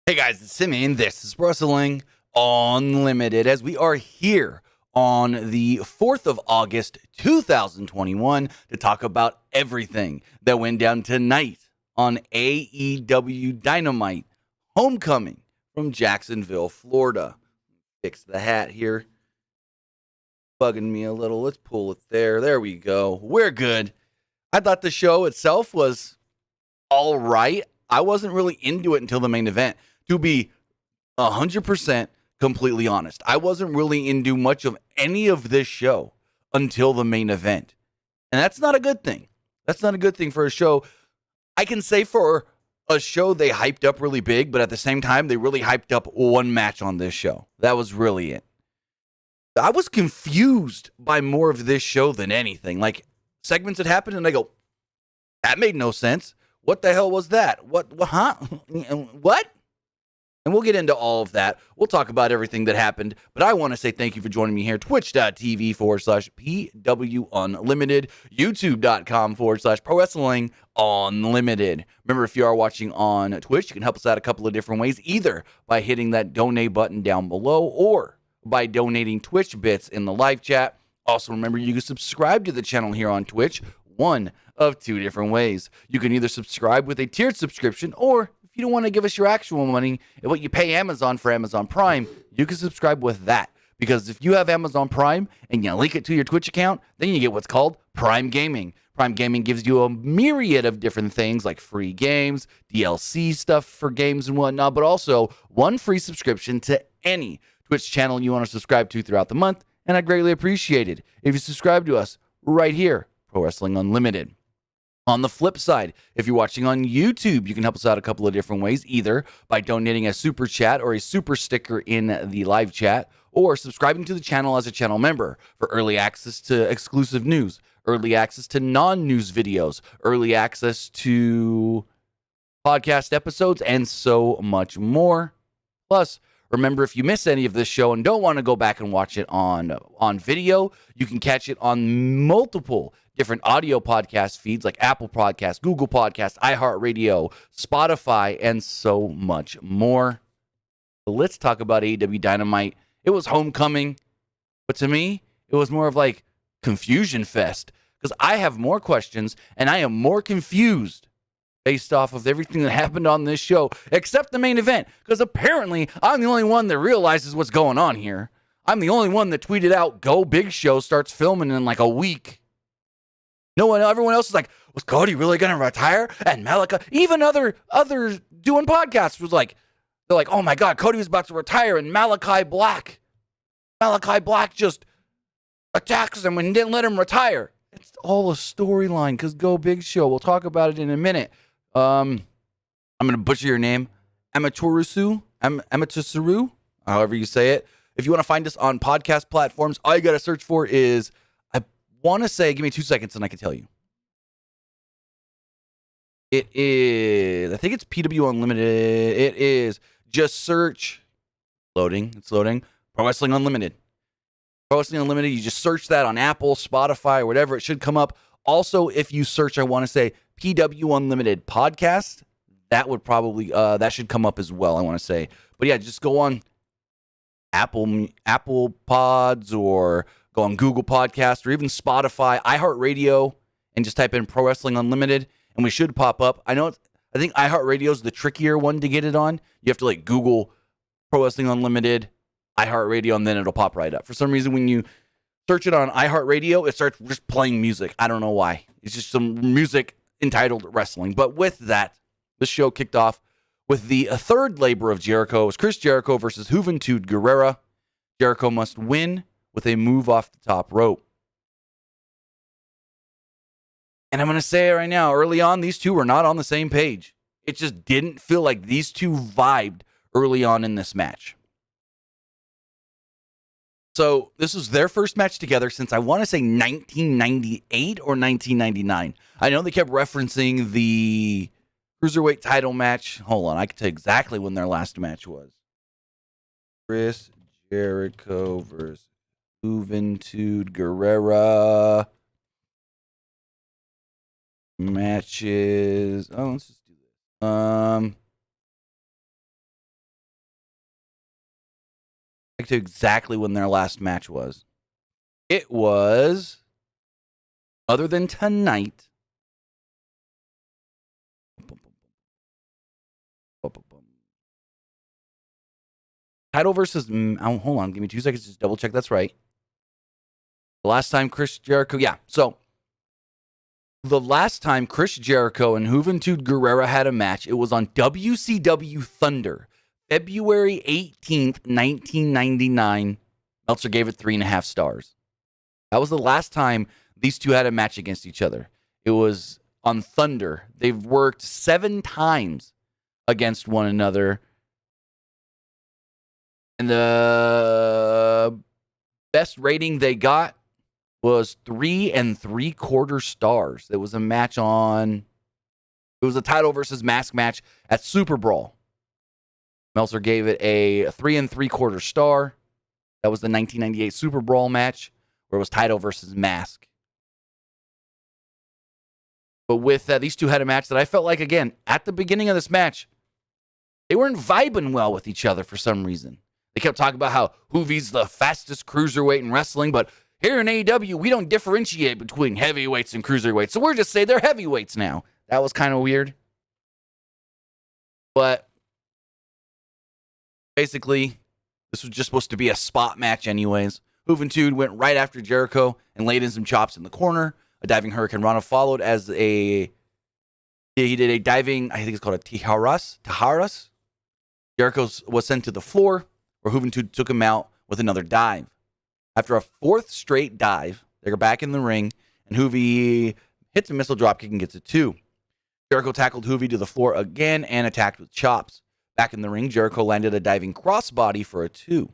Hey guys, it's Simmy, and this is Wrestling Unlimited, as we are here on the 4th of August, 2021, to talk about everything that went down tonight on AEW Dynamite Homecoming from Jacksonville, Florida. Fix the hat here. Bugging me a little. Let's pull it there. There we go. We're good. I thought the show itself was all right. I wasn't really into it until the main event. To be 100% completely honest, I wasn't really into much of any of this show until the main event. And that's not a good thing. That's not a good thing for a show. I can say for a show they hyped up really big, but at the same time, they really hyped up one match on this show. That was really it. I was confused by more of this show than anything. Like, segments had happened, and I go, that made no sense. What the hell was that? What, huh? What? And we'll get into all of that. We'll talk about everything that happened. But I want to say thank you for joining me here. Twitch.tv/PW Unlimited. YouTube.com/Pro Wrestling Unlimited. Remember, if you are watching on Twitch, you can help us out a couple of different ways. Either by hitting that donate button down below or by donating Twitch bits in the live chat. Also, remember, you can subscribe to the channel here on Twitch. One of two different ways. You can either subscribe with a tiered subscription, or if you don't want to give us your actual money and what you pay Amazon for Amazon Prime, you can subscribe with that. Because if you have Amazon Prime and you link it to your Twitch account, then you get what's called Prime Gaming. Prime Gaming gives you a myriad of different things like free games, DLC stuff for games and whatnot, but also one free subscription to any Twitch channel you want to subscribe to throughout the month, and I greatly appreciate it if you subscribe to us right here, Pro Wrestling Unlimited. On the flip side, if you're watching on YouTube, you can help us out a couple of different ways, either by donating a super chat or a super sticker in the live chat, or subscribing to the channel as a channel member for early access to exclusive news, early access to non-news videos, early access to podcast episodes, and so much more. Plus, remember, if you miss any of this show and don't want to go back and watch it on video, you can catch it on multiple different audio podcast feeds like Apple Podcasts, Google Podcasts, iHeartRadio, Spotify, and so much more. But let's talk about AEW Dynamite. It was Homecoming, but to me, it was more of like Confusion Fest, because I have more questions and I am more confused based off of everything that happened on this show, except the main event, because apparently I'm the only one that realizes what's going on here. I'm the only one that tweeted out, "Go Big Show starts filming in like a week." No one, everyone else is like, was Cody really going to retire? And Malachi, even others doing podcasts was like, they're like, oh my God, Cody was about to retire, and Malachi Black just attacks him and didn't let him retire. It's all a storyline, because Go Big Show. We'll talk about it in a minute. I'm going to butcher your name. Amaterasu, however you say it. If you want to find us on podcast platforms, all you got to search for is, I want to say, give me 2 seconds and I can tell you. It is, I think it's PWU Unlimited. It is, just search, it's loading, Pro Wrestling Unlimited. Pro Wrestling Unlimited, you just search that on Apple, Spotify, or whatever, it should come up. Also, if you search, I want to say, PW Unlimited Podcast, that would probably, that should come up as well, I want to say. But yeah, just go on Apple Pods, or go on Google Podcasts, or even Spotify, iHeartRadio, and just type in Pro Wrestling Unlimited, and we should pop up. I think iHeartRadio is the trickier one to get it on. You have to like Google Pro Wrestling Unlimited, iHeartRadio, and then it'll pop right up. For some reason, when you search it on iHeartRadio, it starts just playing music. I don't know why. It's just some music entitled Wrestling. But with that, the show kicked off with the third labor of Jericho. It was Chris Jericho versus Juventud Guerrera. Jericho must win with a move off the top rope. And I'm going to say it right now, early on, these two were not on the same page. It just didn't feel like these two vibed early on in this match. So this was their first match together since, I want to say, 1998 or 1999. I know they kept referencing the Cruiserweight title match. Hold on, I can tell you exactly when their last match was. Chris Jericho versus Juventud Guerrera. Matches. Oh, let's just do this. To exactly when their last match was. It was, other than tonight, title versus, hold on, give me 2 seconds, just double check that's right. The last time Chris Jericho, yeah, so the last time Chris Jericho and Juventud Guerrera had a match, it was on WCW Thunder, February 18th, 1999. Meltzer gave it 3.5 stars. That was the last time these two had a match against each other. It was on Thunder. They've worked 7 times against one another. And the best rating they got was 3 3/4 stars. It was a match it was a title versus mask match at Super Brawl. Meltzer gave it a 3 3/4 star. That was the 1998 Super Brawl match, where it was title versus mask. But with these two had a match that I felt like, again, at the beginning of this match, they weren't vibing well with each other for some reason. They kept talking about how Juvi's the fastest cruiserweight in wrestling, but here in AEW, we don't differentiate between heavyweights and cruiserweights, so we're just say they're heavyweights now. That was kind of weird. But basically, this was just supposed to be a spot match anyways. Juventud went right after Jericho and laid in some chops in the corner. A diving Hurricane Rana followed as he did a diving, I think it's called a Taharas. Jericho was sent to the floor, where Juventud took him out with another dive. After a 4th straight dive, they're back in the ring, and Juvi hits a missile dropkick and gets a 2. Jericho tackled Juvi to the floor again and attacked with chops. Back in the ring, Jericho landed a diving crossbody for a 2.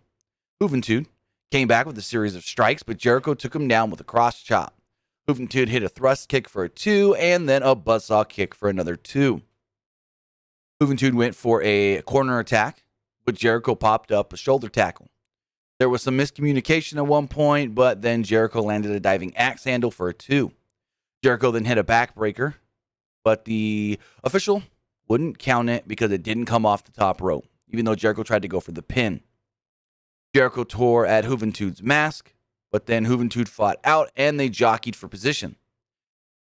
Juventud came back with a series of strikes, but Jericho took him down with a cross chop. Juventud hit a thrust kick for a 2, and then a buzzsaw kick for another 2. Juventud went for a corner attack, but Jericho popped up a shoulder tackle. There was some miscommunication at one point, but then Jericho landed a diving axe handle for a 2. Jericho then hit a backbreaker, but the official wouldn't count it because it didn't come off the top rope, even though Jericho tried to go for the pin. Jericho tore at Juventud's mask, but then Juventud fought out and they jockeyed for position.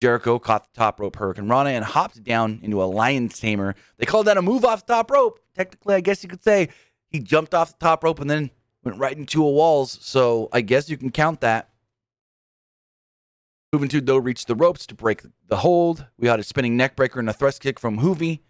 Jericho caught the top rope Hurricane Rana and hopped down into a lion's tamer. They called that a move off the top rope. Technically, I guess you could say he jumped off the top rope and then went right into a walls, so I guess you can count that. Juventud, though, reached the ropes to break the hold. We had a spinning neck breaker and a thrust kick from Juvi.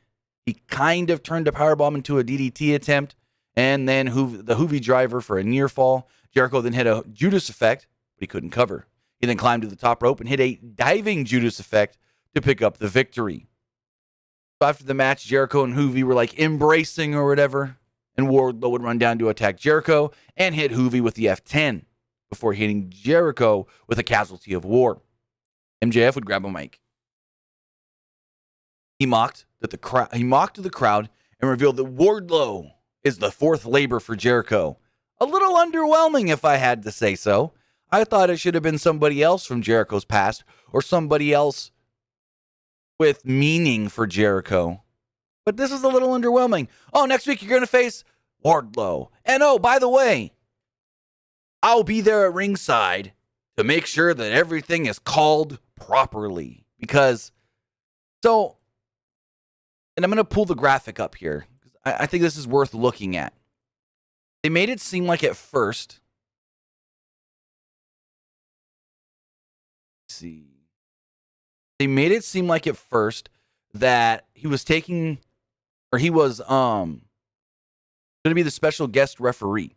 He kind of turned a powerbomb into a DDT attempt, and then the Juvi driver for a near fall. Jericho then hit a Judas effect, but he couldn't cover. He then climbed to the top rope and hit a diving Judas effect to pick up the victory. So after the match, Jericho and Juvi were like embracing or whatever, and Wardlow would run down to attack Jericho and hit Juvi with the F10 before hitting Jericho with a casualty of war. MJF would grab a mic. He mocked the crowd and revealed that Wardlow is the 4th labor for Jericho. A little underwhelming, if I had to say so. I thought it should have been somebody else from Jericho's past or somebody else with meaning for Jericho. But this is a little underwhelming. Oh, next week you're going to face Wardlow. And oh, by the way, I'll be there at ringside to make sure that everything is called properly. And I'm going to pull the graphic up here. I think this is worth looking at. They made it seem like at first. Let's see. They made it seem like at first that he was going to be the special guest referee.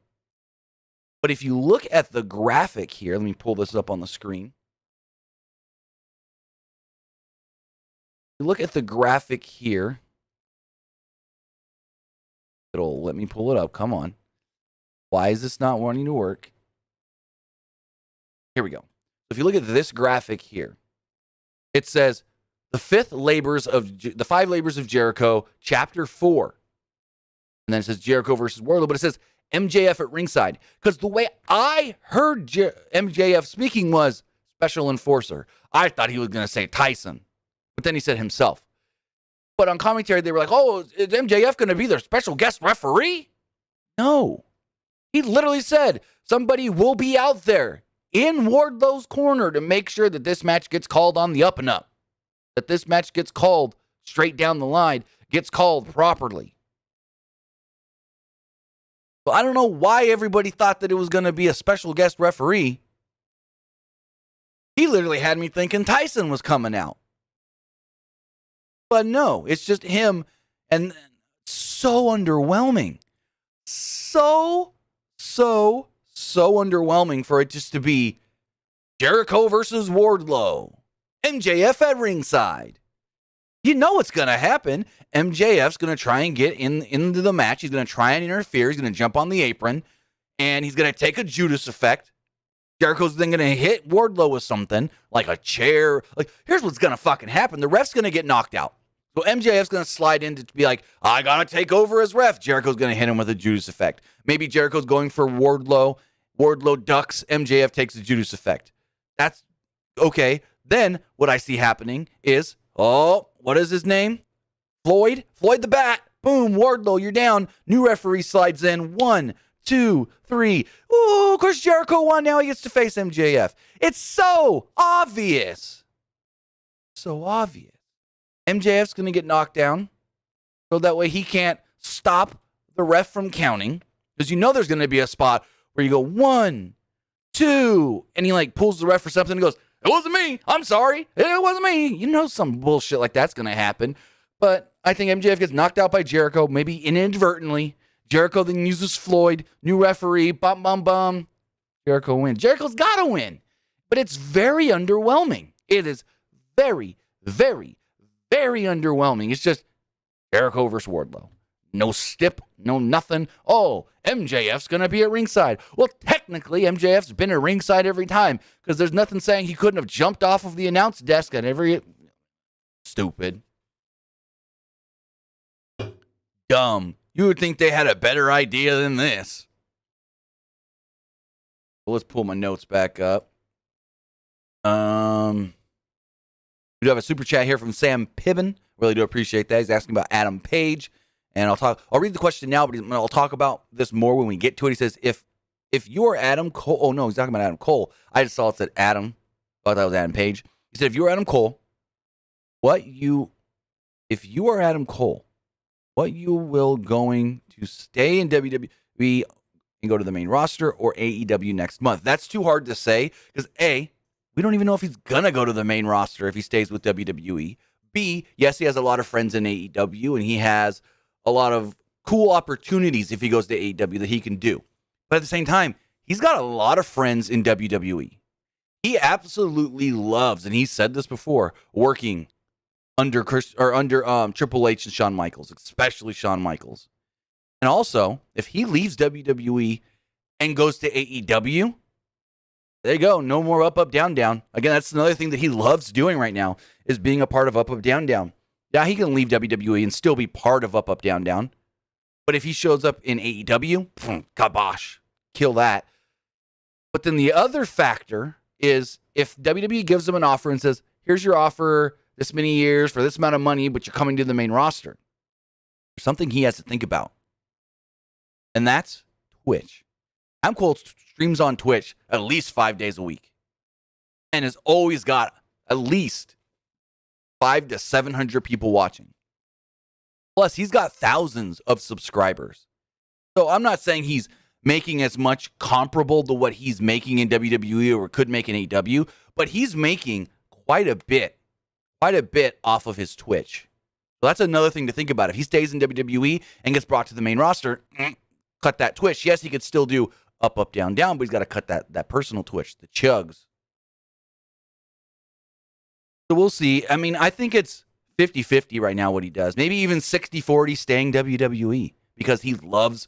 But if you look at the graphic here, let me pull this up on the screen. You look at the graphic here. It'll let me pull it up. Come on. Why is this not wanting to work? Here we go. So if you look at this graphic here, it says the 5 labors of Jericho, chapter 4. And then it says Jericho versus Wardlow, but it says MJF at ringside. Because the way I heard MJF speaking was special enforcer. I thought he was going to say Tyson. But then he said himself. But on commentary, they were like, oh, is MJF going to be their special guest referee? No. He literally said somebody will be out there in Wardlow's corner to make sure that this match gets called on the up and up. That this match gets called straight down the line, gets called properly. Well, I don't know why everybody thought that it was going to be a special guest referee. He literally had me thinking Tyson was coming out. But no, it's just him, and so underwhelming. So underwhelming for it just to be Jericho versus Wardlow. MJF at ringside. You know what's going to happen. MJF's going to try and get into the match. He's going to try and interfere. He's going to jump on the apron, and he's going to take a Judas effect. Jericho's then going to hit Wardlow with something, like a chair. Like, here's what's going to fucking happen. The ref's going to get knocked out. So MJF's going to slide in to be like, I got to take over as ref. Jericho's going to hit him with a Judas effect. Maybe Jericho's going for Wardlow. Wardlow ducks. MJF takes the Judas effect. That's okay. Then what I see happening is, what is his name? Floyd the Bat. Boom, Wardlow, you're down. New referee slides in. 1, 2, 3. Ooh, of course Jericho won. Now he gets to face MJF. It's so obvious. So obvious. MJF's going to get knocked down. So that way he can't stop the ref from counting. Because you know there's going to be a spot where you go 1, 2. And he like pulls the ref for something and goes, it wasn't me. I'm sorry. It wasn't me. You know some bullshit like that's going to happen. But I think MJF gets knocked out by Jericho, maybe inadvertently. Jericho then uses Floyd, new referee, bum, bum, bum. Jericho wins. Jericho's got to win. But it's very underwhelming. It is very, very, very underwhelming. It's just Jericho versus Wardlow. No stip, no nothing. Oh, MJF's going to be at ringside. Well, technically, MJF's been at ringside every time because there's nothing saying he couldn't have jumped off of the announce desk at every... Stupid. Dumb. You would think they had a better idea than this. Well, let's pull my notes back up. We do have a super chat here from Sam Piven. Really do appreciate that. He's asking about Adam Page. And I'll read the question now, but I'll talk about this more when we get to it. He says, if you're Adam Cole... Oh, no, he's talking about Adam Cole. I just saw it said Adam. I thought that was Adam Page. He said, if you are Adam Cole, if you are Adam Cole, what you will going to stay in WWE and go to the main roster or AEW next month? That's too hard to say because A, we don't even know if he's going to go to the main roster if he stays with WWE. B, yes, he has a lot of friends in AEW and he has a lot of cool opportunities if he goes to AEW that he can do. But at the same time, he's got a lot of friends in WWE. He absolutely loves, and he's said this before, working under Triple H and Shawn Michaels, especially Shawn Michaels. And also, if he leaves WWE and goes to AEW, there you go. No more up, up, down, down. Again, that's another thing that he loves doing right now is being a part of up, up, down, down. Yeah, he can leave WWE and still be part of up, up, down, down. But if he shows up in AEW, kabosh, kill that. But then the other factor is if WWE gives him an offer and says, here's your offer this many years for this amount of money, but you're coming to the main roster. There's something he has to think about. And that's Twitch. Adam Cole streams on Twitch at least 5 days a week. And has always got at least 500 to 700 people watching. Plus, he's got thousands of subscribers. So I'm not saying he's making as much comparable to what he's making in WWE or could make in AEW, but he's making quite a bit off of his Twitch. So that's another thing to think about. If he stays in WWE and gets brought to the main roster, cut that Twitch. Yes, he could still do up, up, down, down, but he's got to cut that personal Twitch, the chugs. So we'll see. I mean, I think it's 50-50 right now what he does. Maybe even 60-40 staying WWE because he loves...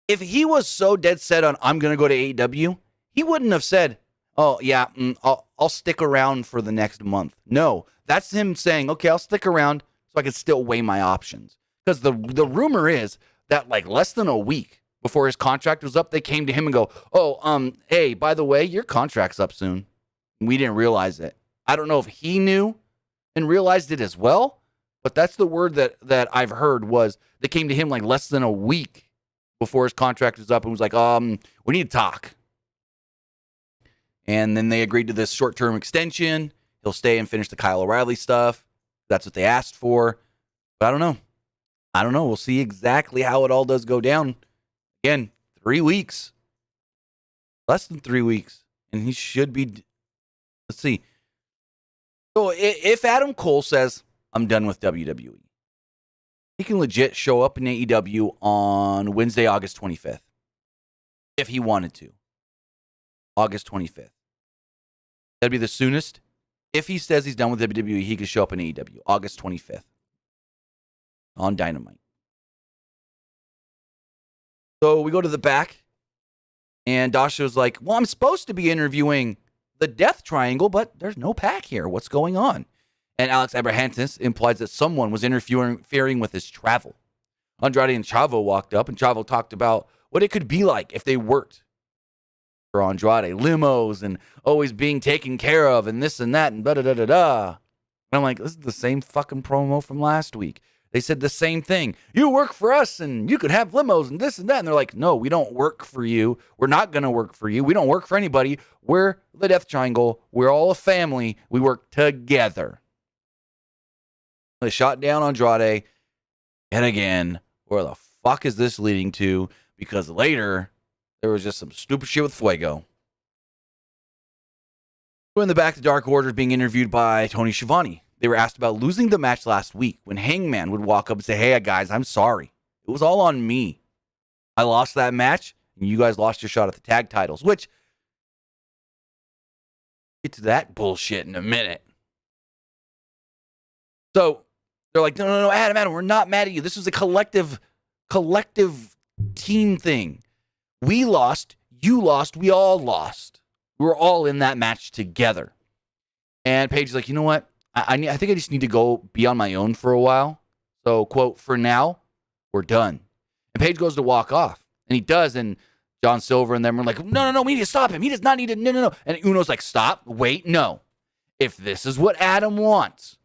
If he was so dead set on, I'm going to go to AEW, he wouldn't have said, oh, yeah, I'll stick around for the next month. No, that's him saying, okay, I'll stick around so I can still weigh my options. Because the rumor is that like less than a week before his contract was up, they came to him and go, oh, hey, by the way, your contract's up soon. We didn't realize it. I don't know if he knew and realized it as well. But that's the word that I've heard was that came to him like less than a week before his contract was up and was like, we need to talk. And then they agreed to this short-term extension. He'll stay and finish the Kyle O'Reilly stuff. That's what they asked for. But I don't know. We'll see exactly how it all does go down. Again, 3 weeks. Less than 3 weeks. And he should be... Let's see. So if Adam Cole says, I'm done with WWE, he can legit show up in AEW on Wednesday, August 25th. If he wanted to. August 25th. That'd be the soonest. If he says he's done with WWE, he could show up in AEW, August 25th. On Dynamite. So we go to the back. And Dasha's like, well, I'm supposed to be interviewing the Death Triangle, but there's no Pac here. What's going on? And Alex Abrahantes implies that someone was interfering with his travel. Andrade and Chavo walked up, and Chavo talked about what it could be like if they worked for Andrade. Limos and always being taken care of and this and that and da-da-da-da-da. And I'm like, this is the same fucking promo from last week. They said the same thing. You work for us and you could have limos and this and that. And they're like, no, we don't work for you. We're not going to work for you. We don't work for anybody. We're the Death Triangle. We're all a family. We work together. They shot down Andrade. And again, where the fuck is this leading to? Because later, there was just some stupid shit with Fuego. So in the back, the Dark Order is being interviewed by Tony Schiavone. They were asked about losing the match last week when Hangman would walk up and say, hey, guys, I'm sorry. It was all on me. I lost that match, and you guys lost your shot at the tag titles, which, get to that bullshit in a minute. So they're like, no, Adam, we're not mad at you. This was a collective team thing. We lost, you lost, we all lost. We were all in that match together. And Paige is like, you know what? I think I just need to go be on my own for a while. So, quote, for now, we're done. And Paige goes to walk off. And he does. And John Silver and them are like, no, we need to stop him. He does not need to, no. And Uno's like, stop, wait, no. If this is what Adam wants,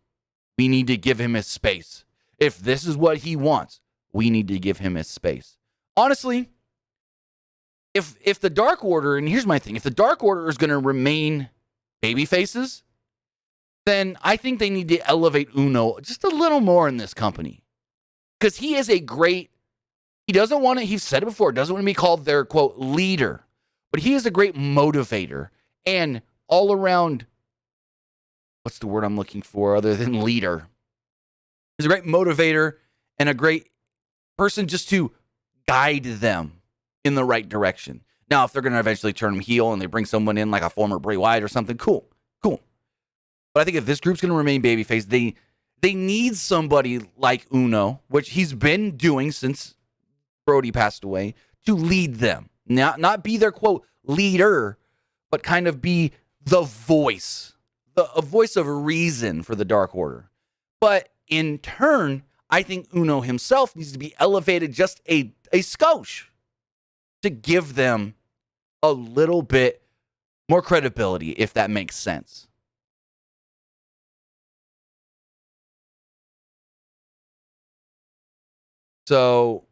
we need to give him his space. If this is what he wants, we need to give him his space. Honestly, if the Dark Order, and here's my thing, if the Dark Order is going to remain baby faces, then I think they need to elevate Uno just a little more in this company. Because he is a great, he doesn't want to, he's said it before, doesn't want to be called their, quote, leader. But he is a great motivator and all around, what's the word I'm looking for other than leader? He's a great motivator and a great person just to guide them in the right direction. Now, if they're going to eventually turn him heel and they bring someone in like a former Bray Wyatt or something, cool. But I think if this group's going to remain babyface, they need somebody like Uno, which he's been doing since Brody passed away, to lead them. Not be their, quote, leader, but kind of be the voice, a voice of reason for the Dark Order. But in turn, I think Uno himself needs to be elevated just a skosh to give them a little bit more credibility, if that makes sense. So,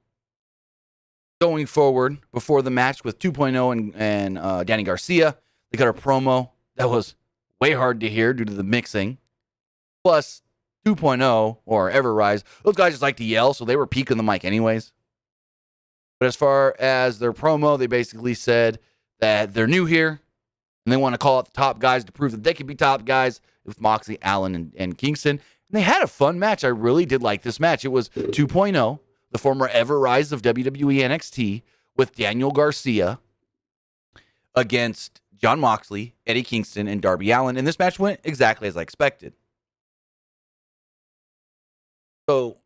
going forward, before the match with 2.0 and Danny Garcia, they got a promo that was way hard to hear due to the mixing. Plus, 2.0 or Everrise, those guys just like to yell, so they were peeking the mic anyways. But as far as their promo, they basically said that they're new here, and they want to call out the top guys to prove that they can be top guys with Moxley, Allen, and Kingston. And they had a fun match. I really did like this match. It was 2.0. The former Everrise of WWE NXT with Daniel Garcia against Jon Moxley, Eddie Kingston, and Darby Allin. And this match went exactly as I expected. So,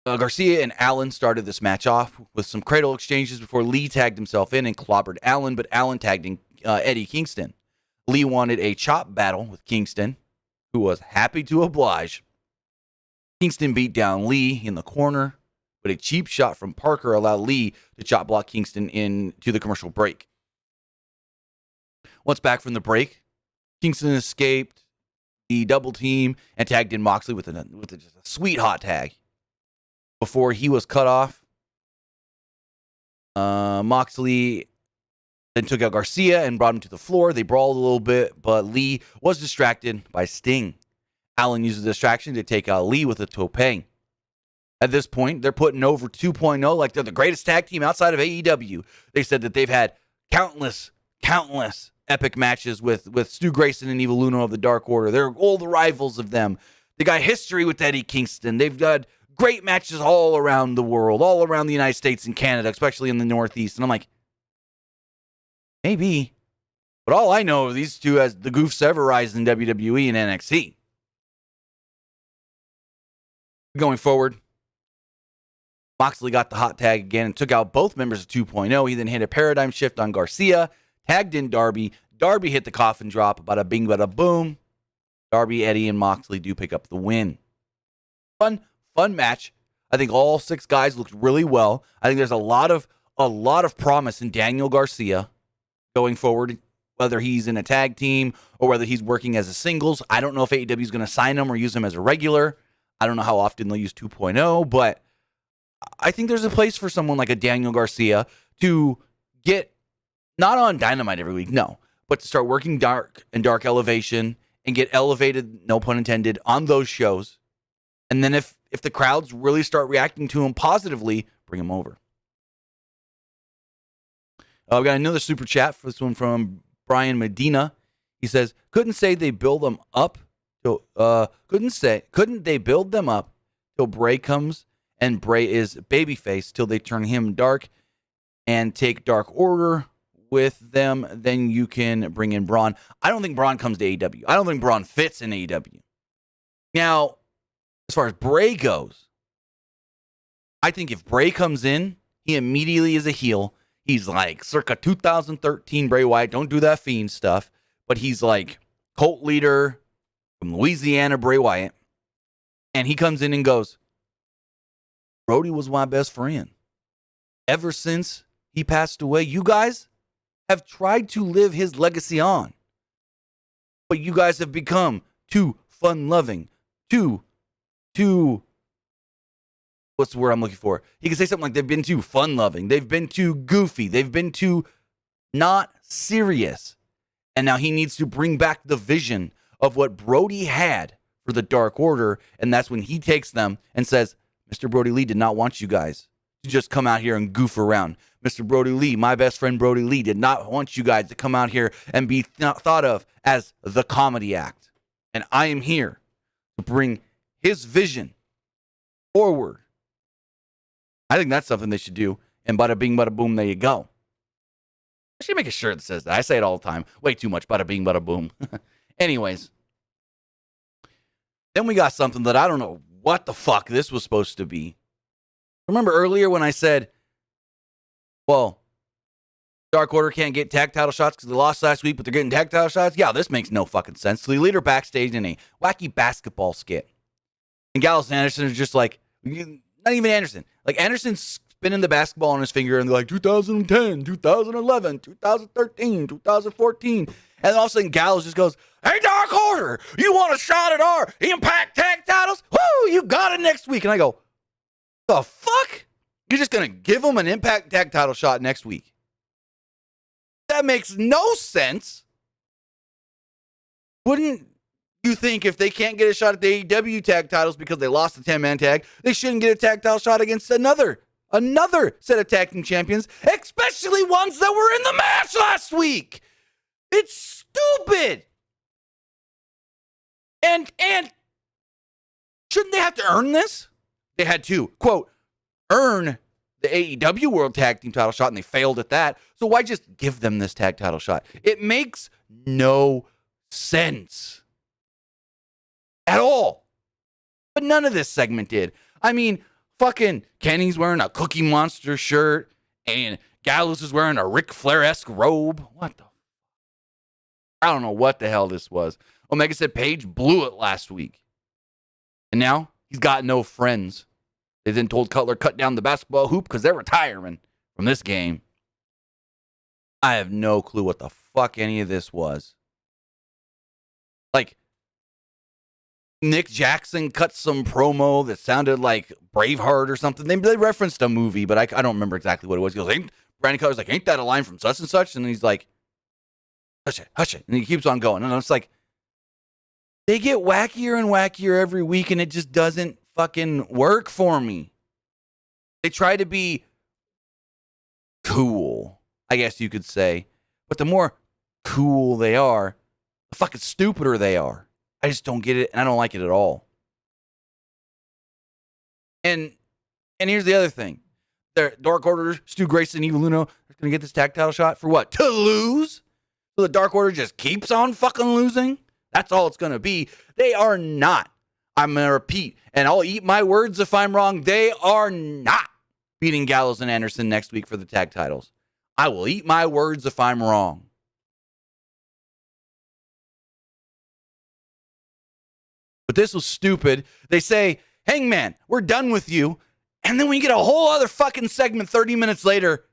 Garcia and Allin started this match off with some cradle exchanges before Lee tagged himself in and clobbered Allin, but Allin tagged in Eddie Kingston. Lee wanted a chop battle with Kingston, who was happy to oblige. Kingston beat down Lee in the corner, but a cheap shot from Parker allowed Lee to chop block Kingston into the commercial break. Once back from the break, Kingston escaped the double team and tagged in Moxley with just a sweet hot tag. Before he was cut off, Moxley then took out Garcia and brought him to the floor. They brawled a little bit, but Lee was distracted by Sting. Allen used the distraction to take out Lee with a tope. At this point, they're putting over 2.0 like they're the greatest tag team outside of AEW. They said that they've had countless epic matches with Stu Grayson and Evil Uno of the Dark Order. They're all the rivals of them. They got history with Eddie Kingston. They've got great matches all around the world, all around the United States and Canada, especially in the Northeast. And I'm like, maybe. But all I know of these two as the goofs ever rise in WWE and NXT. Going forward, Moxley got the hot tag again and took out both members of 2.0. He then hit a paradigm shift on Garcia, tagged in Darby. Darby hit the coffin drop, bada bing, bada boom. Darby, Eddie, and Moxley do pick up the win. Fun match. I think all 6 guys looked really well. I think there's a lot of promise in Daniel Garcia going forward, whether he's in a tag team or whether he's working as a singles. I don't know if AEW is going to sign him or use him as a regular. I don't know how often they'll use 2.0, but I think there's a place for someone like a Daniel Garcia to get not on Dynamite every week, no, but to start working dark elevation and get elevated, no pun intended, on those shows. And then if the crowds really start reacting to him positively, bring him over. We got another super chat for this one from Brian Medina. He says, couldn't they build them up till Bray comes and Bray is babyface till they turn him dark and take Dark Order with them, then you can bring in Braun. I don't think Braun comes to AEW. I don't think Braun fits in AEW. Now, as far as Bray goes, I think if Bray comes in, he immediately is a heel. He's like circa 2013 Bray Wyatt. Don't do that Fiend stuff. But he's like cult leader from Louisiana Bray Wyatt. And he comes in and goes, Brody was my best friend. Ever since he passed away, you guys have tried to live his legacy on. But you guys have become too fun-loving, too, what's the word I'm looking for? He can say something like they've been too fun-loving, they've been too goofy, they've been too not serious. And now he needs to bring back the vision of what Brody had for the Dark Order, and that's when he takes them and says, Mr. Brody Lee did not want you guys to just come out here and goof around. Mr. Brody Lee, my best friend Brody Lee, did not want you guys to come out here and be thought of as the comedy act. And I am here to bring his vision forward. I think that's something they should do. And bada bing, bada boom, there you go. I should make a shirt that says that. I say it all the time. Way too much. Bada bing, bada boom. Anyways. Then we got something that I don't know what the fuck this was supposed to be. Remember earlier when I said, well, Dark Order can't get tag title shots because they lost last week, but they're getting tag title shots? Yeah, this makes no fucking sense. So they lead her backstage in a wacky basketball skit. And Gallows and Anderson are just like, not even Anderson. Like Anderson's spinning the basketball on his finger and they're like 2010, 2011, 2013, 2014. And all of a sudden Gallows just goes, hey, Dark Order, you want a shot at our Impact tag titles? Woo, you got it next week. And I go, the fuck? You're just going to give them an Impact tag title shot next week? That makes no sense. Wouldn't you think if they can't get a shot at the AEW tag titles because they lost the 10-man tag, they shouldn't get a tag title shot against another set of tag team champions, especially ones that were in the match last week? It's stupid. And shouldn't they have to earn this? They had to, quote, earn the AEW World Tag Team title shot, and they failed at that. So why just give them this tag title shot? It makes no sense at all. But none of this segment did. I mean, fucking Kenny's wearing a Cookie Monster shirt, and Gallows is wearing a Ric Flair-esque robe. What the? I don't know what the hell this was. Omega said Page blew it last week. And now he's got no friends. They then told Cutler cut down the basketball hoop because they're retiring from this game. I have no clue what the fuck any of this was. Like, Nick Jackson cut some promo that sounded like Braveheart or something. They referenced a movie, but I don't remember exactly what it was. He goes, Brandon Cutler's like, ain't that a line from such and such? And he's like, hush it. And he keeps on going. And I'm just like, they get wackier and wackier every week, and it just doesn't fucking work for me. They try to be cool, I guess you could say. But the more cool they are, the fucking stupider they are. I just don't get it, and I don't like it at all. And here's the other thing. Their Dark Order, Stu Grayson, Evil Uno, are going to get this tag title shot for what? To lose? So the Dark Order just keeps on fucking losing? That's all it's going to be. They are not. I'm going to repeat, and I'll eat my words if I'm wrong. They are not beating Gallows and Anderson next week for the tag titles. I will eat my words if I'm wrong. But this was stupid. They say, Hangman, we're done with you. And then we get a whole other fucking segment 30 minutes later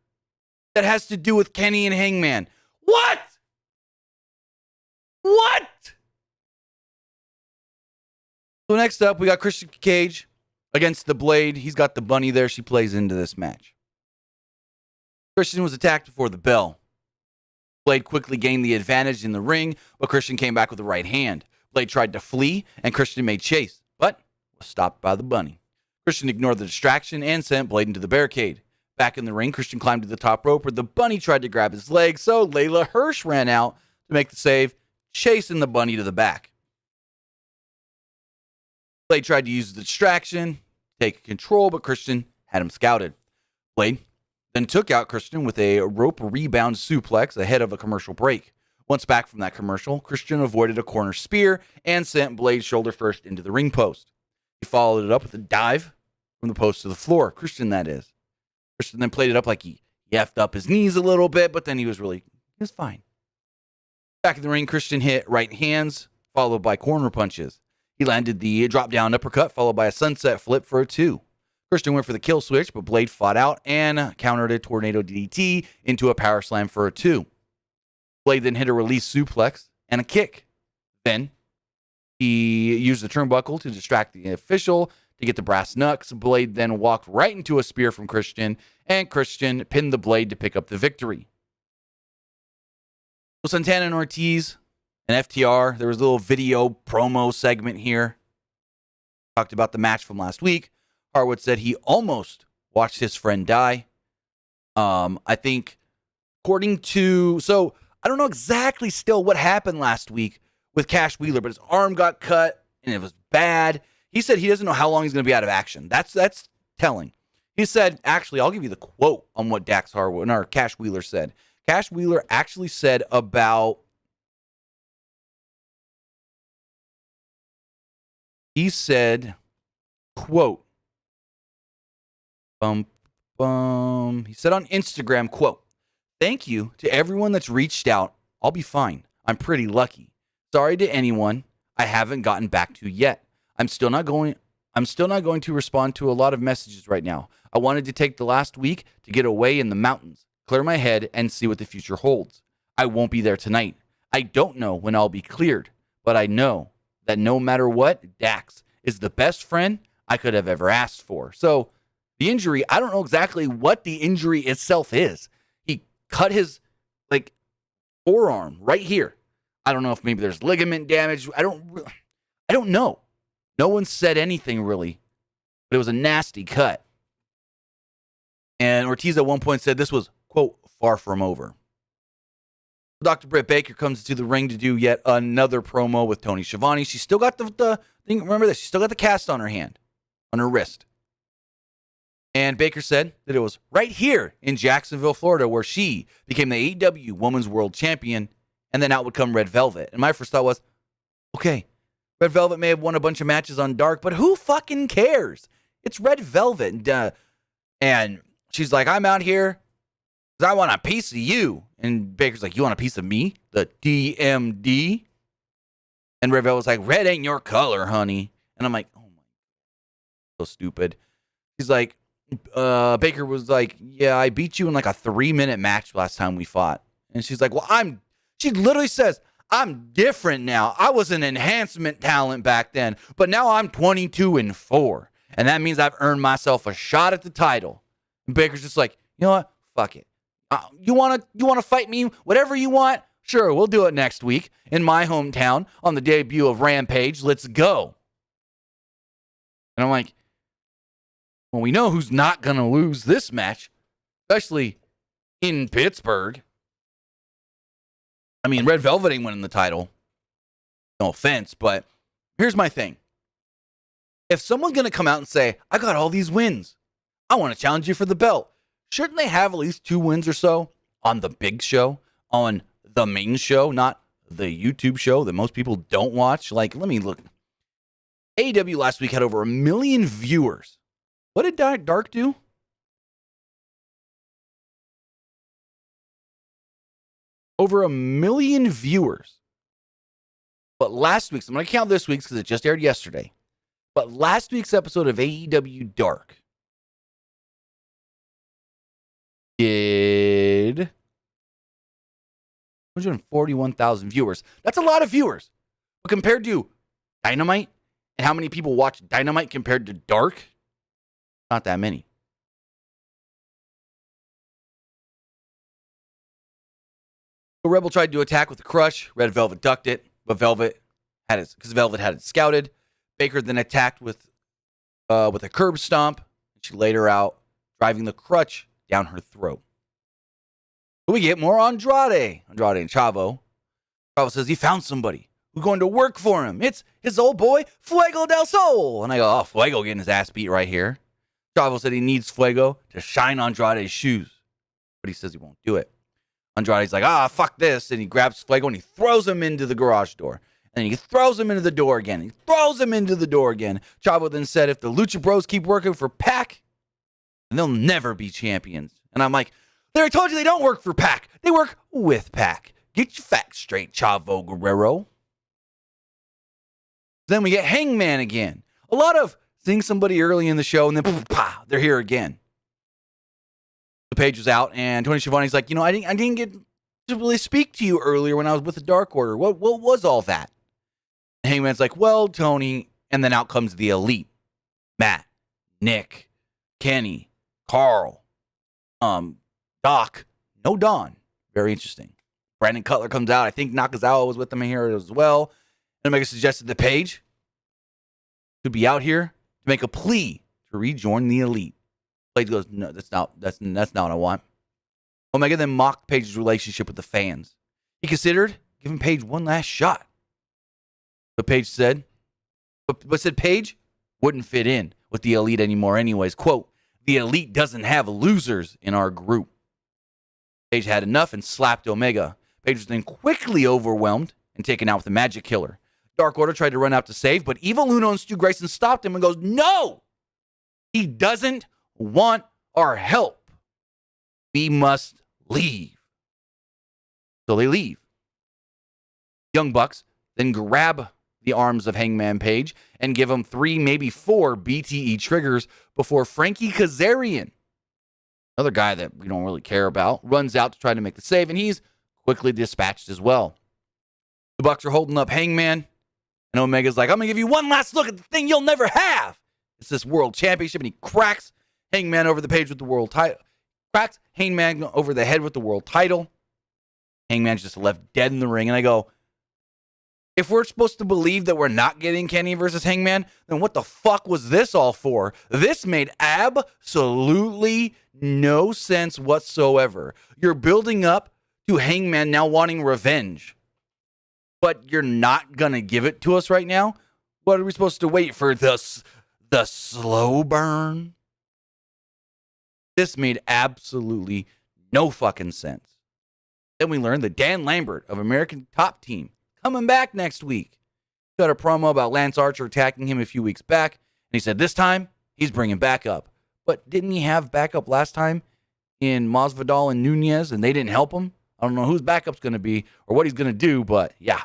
that has to do with Kenny and Hangman. What? So next up, we got Christian Cage against the Blade. He's got the bunny there. She plays into this match. Christian was attacked before the bell. Blade quickly gained the advantage in the ring, but Christian came back with the right hand. Blade tried to flee, and Christian made chase, but was stopped by the bunny. Christian ignored the distraction and sent Blade into the barricade. Back in the ring, Christian climbed to the top rope where the bunny tried to grab his leg, so Layla Hirsch ran out to make the save, chasing the bunny to the back. Blade tried to use the distraction to take control, but Christian had him scouted. Blade then took out Christian with a rope rebound suplex ahead of a commercial break. Once back from that commercial, Christian avoided a corner spear and sent Blade shoulder first into the ring post. He followed it up with a dive from the post to the floor. Christian, that is. Christian then played it up like he effed up his knees a little bit, but then he was fine. Back in the ring, Christian hit right hands, followed by corner punches. He landed the drop-down uppercut, followed by a sunset flip for a 2. Christian went for the kill switch, but Blade fought out and countered a tornado DDT into a power slam for a 2. Blade then hit a release suplex and a kick. Then he used the turnbuckle to distract the official to get the brass knucks. Blade then walked right into a spear from Christian, and Christian pinned the Blade to pick up the victory. So Santana and Ortiz and FTR, there was a little video promo segment here. Talked about the match from last week. Harwood said he almost watched his friend die. I think, according to... So, I don't know exactly still what happened last week with Cash Wheeler, but his arm got cut, and it was bad. He said he doesn't know how long he's going to be out of action. That's telling. He said, actually, I'll give you the quote on what Dax Harwood, or Cash Wheeler said. Cash Wheeler actually said about... He said, quote, he said on Instagram, quote, "Thank you to everyone that's reached out. I'll be fine. I'm pretty lucky. Sorry to anyone I haven't gotten back to yet. I'm still not going to respond to a lot of messages right now. I wanted to take the last week to get away in the mountains, clear my head, and see what the future holds. I won't be there tonight. I don't know when I'll be cleared, but I know that no matter what, Dax is the best friend I could have ever asked for." So the injury, I don't know exactly what the injury itself is. He cut his forearm right here. I don't know if maybe there's ligament damage. I don't know. No one said anything really, but it was a nasty cut. And Ortiz at one point said this was, quote, far from over. Dr. Britt Baker comes to the ring to do yet another promo with Tony Schiavone. She still got the thing. Remember this. She still got the cast on her hand, on her wrist. And Baker said that it was right here in Jacksonville, Florida, where she became the AEW Women's World Champion, and then out would come Red Velvet. And my first thought was, okay, Red Velvet may have won a bunch of matches on Dark, but who fucking cares? It's Red Velvet. And she's like, I'm out here because I want a piece of you. And Baker's like, you want a piece of me? The DMD? And Red Velvet's like, red ain't your color, honey. And I'm like, oh my, so stupid. He's like, Baker was like, yeah, I beat you in like a 3-minute match last time we fought. And she's like, she literally says, I'm different now. I was an enhancement talent back then, but now I'm 22-4. And that means I've earned myself a shot at the title. And Baker's just like, you know what? Fuck it. You want to fight me? Whatever you want? Sure, we'll do it next week in my hometown on the debut of Rampage. Let's go. And I'm like, well, we know who's not going to lose this match, especially in Pittsburgh. I mean, Red Velvet ain't winning the title. No offense, but here's my thing. If someone's going to come out and say, I got all these wins, I want to challenge you for the belt, shouldn't they have at least 2 wins or so on the big show, on the main show, not the YouTube show that most people don't watch? Like, let me look. AEW last week had over 1 million viewers. What did Dark do? Over 1 million viewers. But last week's, I'm going to count this week's because it just aired yesterday. But last week's episode of AEW Dark did 141,000 viewers. That's a lot of viewers. But compared to Dynamite, and how many people watch Dynamite compared to Dark, not that many. So Rebel tried to attack with a crush. Red Velvet ducked it, but Velvet had it scouted. Baker then attacked with a curb stomp. She laid her out, driving the crutch down her throat. But we get more Andrade and Chavo. Chavo says he found somebody who's going to work for him. It's his old boy, Fuego del Sol. And I go, oh, Fuego getting his ass beat right here. Chavo said he needs Fuego to shine Andrade's shoes, but he says he won't do it. Andrade's like, fuck this. And he grabs Fuego and he throws him into the garage door. And he throws him into the door again. He throws him into the door again. Chavo then said, if the Lucha Bros keep working for Pac, then they'll never be champions. And I'm like, I told you they don't work for Pac. They work with Pac. Get your facts straight, Chavo Guerrero. Then we get Hangman again. A lot of seeing somebody early in the show and then they're here again. The page was out and Tony Schiavone's like, I didn't get to really speak to you earlier when I was with the Dark Order. What was all that? And Hangman's like, well, Tony, and then out comes the Elite. Matt, Nick, Kenny, Carl, Doc, no Don. Very interesting. Brandon Cutler comes out. I think Nakazawa was with them here as well. And Omega suggested the Page could be out here to make a plea to rejoin the Elite. Page goes, no, that's not what I want. Omega then mocked Page's relationship with the fans. He considered giving Page one last shot. But Page said, but said Page wouldn't fit in with the Elite anymore anyways. Quote, the Elite doesn't have losers in our group. Page had enough and slapped Omega. Page was then quickly overwhelmed and taken out with a magic killer. Dark Order tried to run out to save, but Evil Uno and Stu Grayson stopped him and goes, no! He doesn't want our help. We must leave. So they leave. Young Bucks then grab the arms of Hangman Page and give him 3, maybe 4 BTE triggers before Frankie Kazarian, another guy that we don't really care about, runs out to try to make the save, and he's quickly dispatched as well. The Bucks are holding up Hangman, and Omega's like, I'm going to give you one last look at the thing you'll never have. It's this World Championship, and he cracks Hangman over the page with the world title. Cracks Hangman over the head with the world title. Hangman's just left dead in the ring, and I go, if we're supposed to believe that we're not getting Kenny versus Hangman, then what the fuck was this all for? This made absolutely no sense whatsoever. You're building up to Hangman now wanting revenge, but you're not going to give it to us right now? What are we supposed to wait for? The slow burn? This made absolutely no fucking sense. Then we learned that Dan Lambert of American Top Team coming back next week. Got a promo about Lance Archer attacking him a few weeks back, and he said this time he's bringing backup. But didn't he have backup last time in Masvidal and Nunez, and they didn't help him? I don't know whose backup's going to be or what he's going to do, but yeah.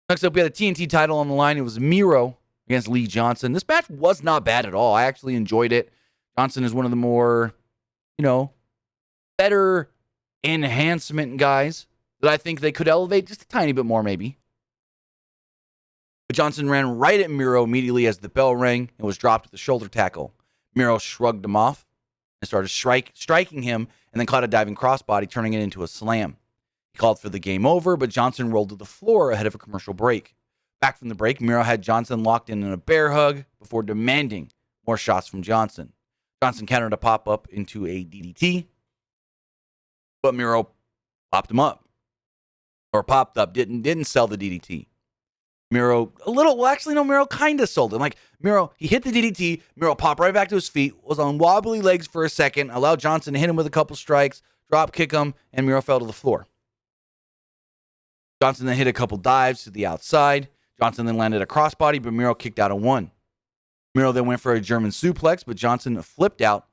Next up, we had the TNT title on the line. It was Miro against Lee Johnson. This match was not bad at all. I actually enjoyed it. Johnson is one of the more, better enhancement guys. that I think they could elevate just a tiny bit more, maybe. But Johnson ran right at Miro immediately as the bell rang and was dropped with a shoulder tackle. Miro shrugged him off and started striking him, and then caught a diving crossbody, turning it into a slam. He called for the game over, but Johnson rolled to the floor ahead of a commercial break. Back from the break, Miro had Johnson locked in a bear hug before demanding more shots from Johnson. Johnson countered a pop-up into a DDT, but Miro popped him up. Or popped up, didn't sell the DDT. Miro, Miro kind of sold him. Like, Miro, he hit the DDT, Miro popped right back to his feet, was on wobbly legs for a second, allowed Johnson to hit him with a couple strikes, drop kick him, and Miro fell to the floor. Johnson then hit a couple dives to the outside. Johnson then landed a crossbody, but Miro kicked out a 1. Miro then went for a German suplex, but Johnson flipped out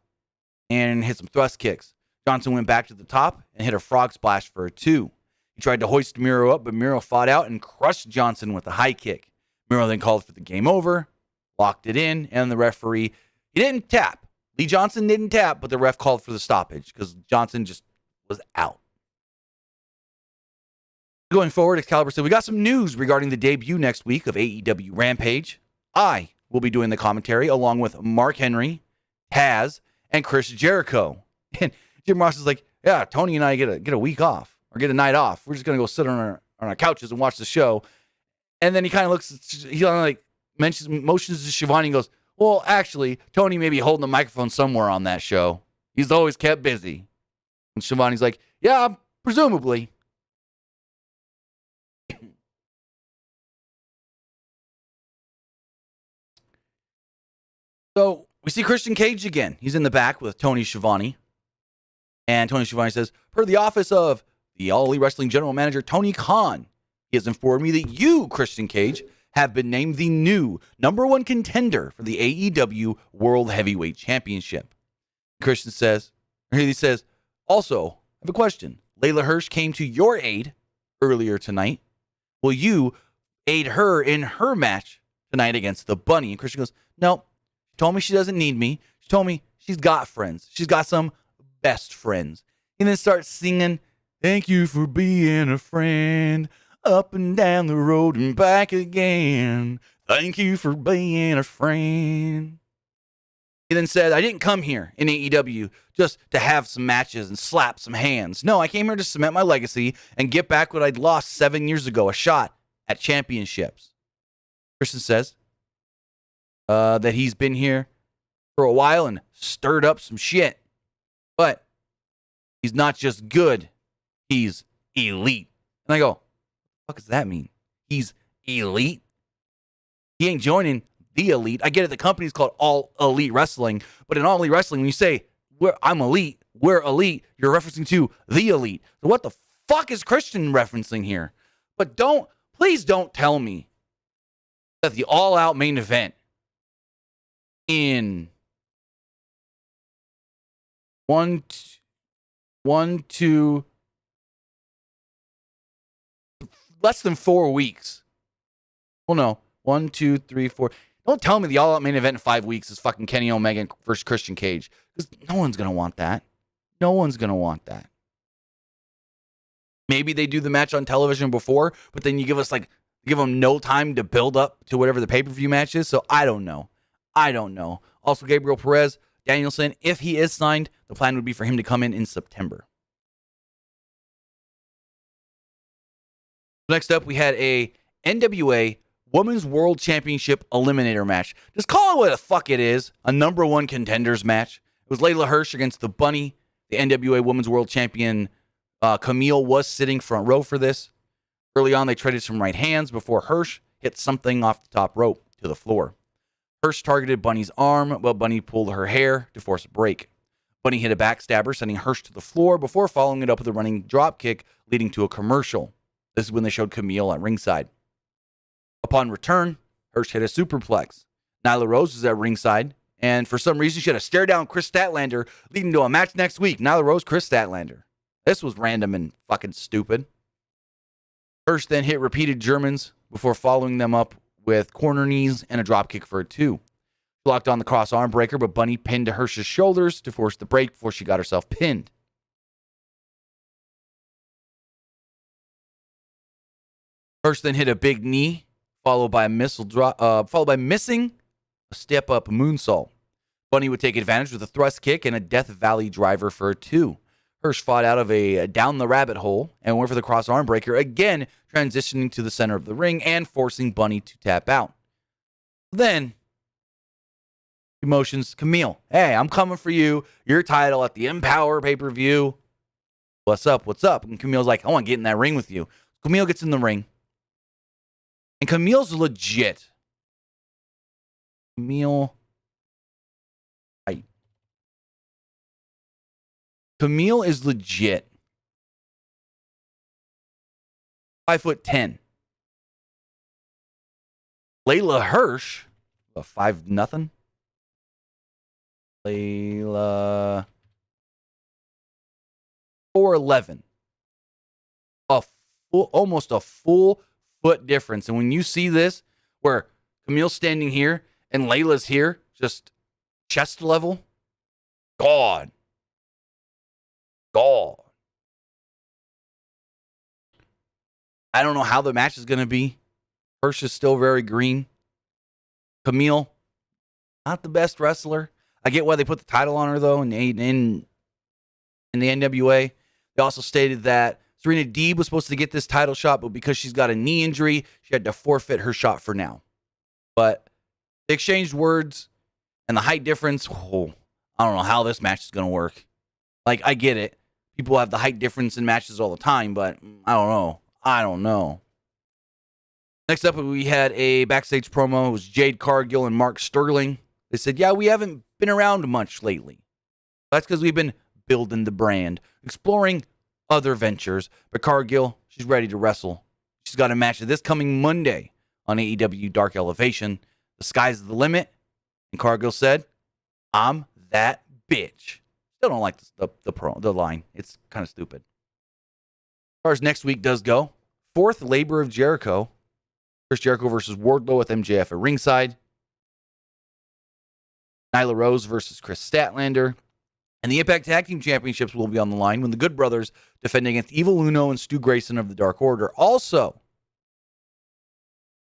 and hit some thrust kicks. Johnson went back to the top and hit a frog splash for a 2. He tried to hoist Miro up, but Miro fought out and crushed Johnson with a high kick. Miro then called for the game over, locked it in, and the referee, he didn't tap. Lee Johnson didn't tap, but the ref called for the stoppage because Johnson just was out. Going forward, Excalibur said, we got some news regarding the debut next week of AEW Rampage. I will be doing the commentary along with Mark Henry, Taz, and Chris Jericho. And Jim Ross is like, yeah, Tony and I get a week off. Or get a night off. We're just going to go sit on our couches and watch the show. And then he kind of motions to Shivani and goes, well, actually, Tony may be holding the microphone somewhere on that show. He's always kept busy. And Shivani's like, yeah, presumably. So we see Christian Cage again. He's in the back with Tony Schiavone. And Tony Schiavone says, per the office of the All Elite Wrestling General Manager, Tony Khan, he has informed me that you, Christian Cage, have been named the new #1 contender for the AEW World Heavyweight Championship. Christian says, also, I have a question. Layla Hirsch came to your aid earlier tonight. Will you aid her in her match tonight against the Bunny? And Christian goes, no. She told me she doesn't need me. She told me she's got friends. She's got some best friends. And then starts singing, thank you for being a friend, up and down the road and back again. Thank you for being a friend. He then said, I didn't come here in AEW just to have some matches and slap some hands. No, I came here to cement my legacy and get back what I'd lost 7 years ago, a shot at championships. Christian says that he's been here for a while and stirred up some shit. But he's not just good. He's elite. And I go, what the fuck does that mean? He's elite? He ain't joining the elite. I get it. The company's called All Elite Wrestling. But in All Elite Wrestling, when you say, I'm elite, we're elite, you're referencing to the elite. So what the fuck is Christian referencing here? But please don't tell me that the all-out main event in less than 4 weeks. Well, no. 1, 2, 3, 4. Don't tell me the all-out main event in 5 weeks is fucking Kenny Omega versus Christian Cage. Because no one's going to want that. No one's going to want that. Maybe they do the match on television before, but then you give them no time to build up to whatever the pay-per-view match is. So I don't know. Also, Gabriel Perez, Danielson, if he is signed, the plan would be for him to come in September. Next up, we had a NWA Women's World Championship Eliminator match. Just call it what the fuck it is. A #1 contenders match. It was Layla Hirsch against the Bunny. The NWA Women's World Champion Camille was sitting front row for this. Early on, they traded some right hands before Hirsch hit something off the top rope to the floor. Hirsch targeted Bunny's arm, but Bunny pulled her hair to force a break. Bunny hit a backstabber, sending Hirsch to the floor before following it up with a running drop kick, leading to a commercial. This is when they showed Camille at ringside. Upon return, Hirsch hit a superplex. Nyla Rose was at ringside, and for some reason, she had a stare down Chris Statlander, leading to a match next week. Nyla Rose, Chris Statlander. This was random and fucking stupid. Hirsch then hit repeated Germans before following them up with corner knees and a dropkick for a 2. She locked on the cross arm breaker, but Bunny pinned to Hirsch's shoulders to force the break before she got herself pinned. Hirsch then hit a big knee, followed by missing a step-up moonsault. Bunny would take advantage with a thrust kick and a Death Valley driver for a 2. Hirsch fought out of a down the rabbit hole and went for the cross arm breaker, again transitioning to the center of the ring and forcing Bunny to tap out. Then, emotions, Camille. Hey, I'm coming for you. Your title at the Empower pay-per-view. What's up? What's up? And Camille's like, I want to get in that ring with you. Camille gets in the ring. And Camille's legit. Camille is legit. 5'10". Layla Hirsch, 5-0. Layla 4'11". Almost a full foot difference. And when you see this, where Camille's standing here and Layla's here, just chest level, God. I don't know how the match is going to be. Hirsch is still very green. Camille, not the best wrestler. I get why they put the title on her, though, in the NWA. They also stated that Serena Deeb was supposed to get this title shot, but because she's got a knee injury, she had to forfeit her shot for now. But they exchanged words, and the height difference, I don't know how this match is going to work. Like, I get it. People have the height difference in matches all the time, but I don't know. Next up, we had a backstage promo. It was Jade Cargill and Mark Sterling. They said, yeah, we haven't been around much lately. That's because we've been building the brand, exploring other ventures. But Cargill, she's ready to wrestle. She's got a match this coming Monday on AEW Dark Elevation. The sky's the limit. And Cargill said, I'm that bitch. Still don't like the line. It's kind of stupid. As far as next week does go, 4th Labor of Jericho. Chris Jericho versus Wardlow with MJF at ringside. Nyla Rose versus Chris Statlander. And the Impact Tag Team Championships will be on the line when the Good Brothers defend against Evil Uno and Stu Grayson of the Dark Order. Also,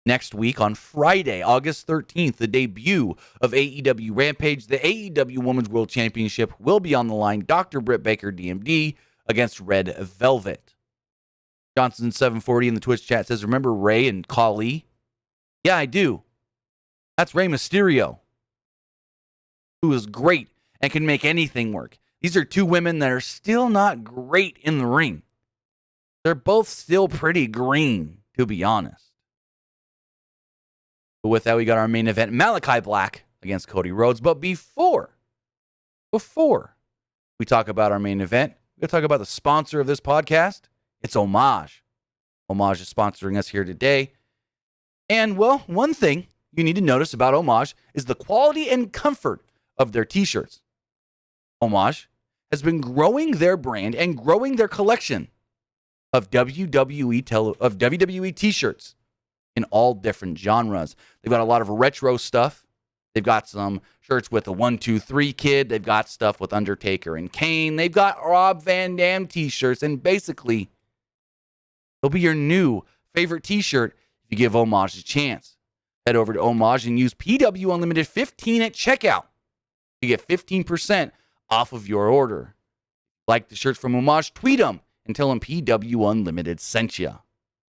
next week on Friday, August 13th, the debut of AEW Rampage. The AEW Women's World Championship will be on the line. Dr. Britt Baker, DMD, against Red Velvet. Johnson 740 in the Twitch chat says, remember Rey and Khali? Yeah, I do. That's Rey Mysterio, who is great and can make anything work. These are two women that are still not great in the ring. They're both still pretty green, to be honest. But with that, we got our main event, Malachi Black against Cody Rhodes. But before we talk about our main event, we're going to talk about the sponsor of this podcast. It's Homage. Homage is sponsoring us here today. And, well, one thing you need to notice about Homage is the quality and comfort of their T-shirts. Homage has been growing their brand and growing their collection of WWE T-shirts in all different genres. They've got a lot of retro stuff. They've got some shirts with the 1, 2, 3 Kid. They've got stuff with Undertaker and Kane. They've got Rob Van Dam T-shirts. And basically, they'll be your new favorite T-shirt if you give Homage a chance. Head over to Homage and use PW Unlimited 15 at checkout. You get 15% off of your order. Like the shirts from Homage, tweet them and tell them PW Unlimited sent you.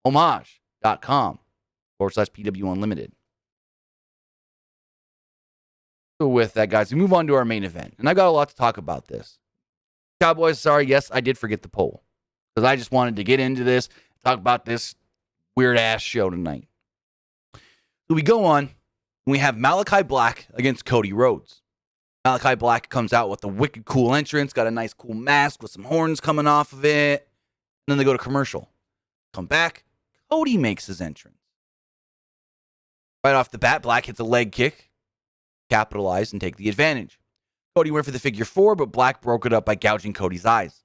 Homage.com/PW Unlimited. So with that, guys, we move on to our main event. And I got a lot to talk about this. Cowboys, sorry, yes, I did forget the poll. Because I just wanted to get into this, talk about this weird-ass show tonight. So we go on, and we have Malachi Black against Cody Rhodes. Malachi Black comes out with a wicked cool entrance, got a nice cool mask with some horns coming off of it. And then they go to commercial. Come back, Cody makes his entrance. Right off the bat, Black hits a leg kick, capitalize, and take the advantage. Cody went for the figure 4, but Black broke it up by gouging Cody's eyes.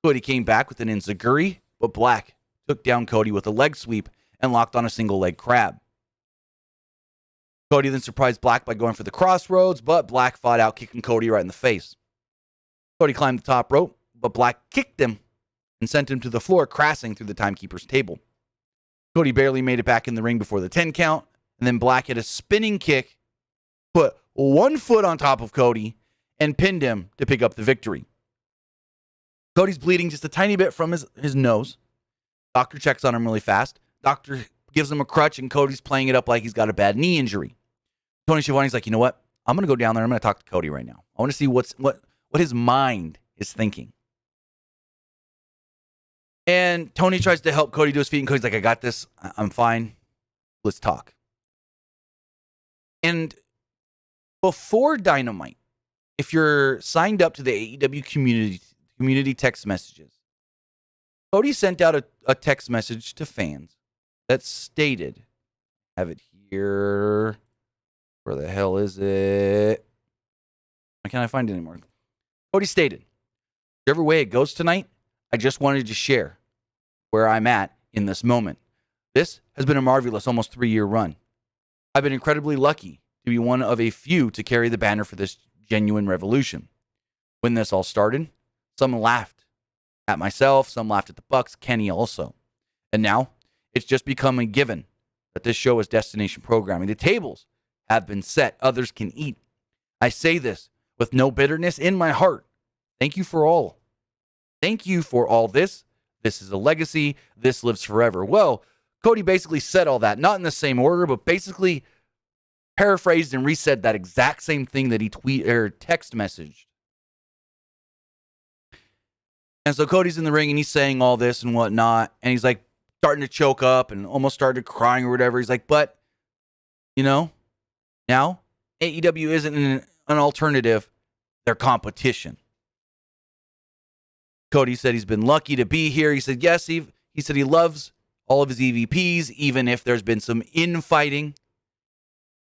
Cody came back with an enziguri, but Black took down Cody with a leg sweep and locked on a single leg crab. Cody then surprised Black by going for the crossroads, but Black fought out, kicking Cody right in the face. Cody climbed the top rope, but Black kicked him and sent him to the floor, crashing through the timekeeper's table. Cody barely made it back in the ring before the 10 count, and then Black hit a spinning kick, put one foot on top of Cody, and pinned him to pick up the victory. Cody's bleeding just a tiny bit from his nose. Doctor checks on him really fast. Doctor gives him a crutch, and Cody's playing it up like he's got a bad knee injury. Tony Schiavone's like, you know what? I'm going to go down there. I'm going to talk to Cody right now. I want to see what his mind is thinking. And Tony tries to help Cody to his feet, and Cody's like, I got this. I'm fine. Let's talk. And before Dynamite, if you're signed up to the AEW community text messages, Cody sent out a text message to fans that stated, I have it here. Where the hell is it? Why can't I find it anymore? Cody stated, whichever way it goes tonight, I just wanted to share where I'm at in this moment. This has been a marvelous almost 3-year run. I've been incredibly lucky to be one of a few to carry the banner for this genuine revolution. When this all started, some laughed at myself, some laughed at the Bucks, Kenny also. And now it's just become a given that this show is destination programming. The tables have been set. Others can eat. I say this with no bitterness in my heart. Thank you for all. Thank you for all this. This is a legacy. This lives forever. Well, Cody basically said all that, not in the same order, but basically paraphrased and resaid that exact same thing that he text messaged. And so Cody's in the ring and he's saying all this and whatnot, and he's like starting to choke up and almost started crying or whatever. He's like, but, you know, now AEW isn't an alternative. They're competition. Cody said he's been lucky to be here. He said, yes, he said he loves all of his EVPs, even if there's been some infighting.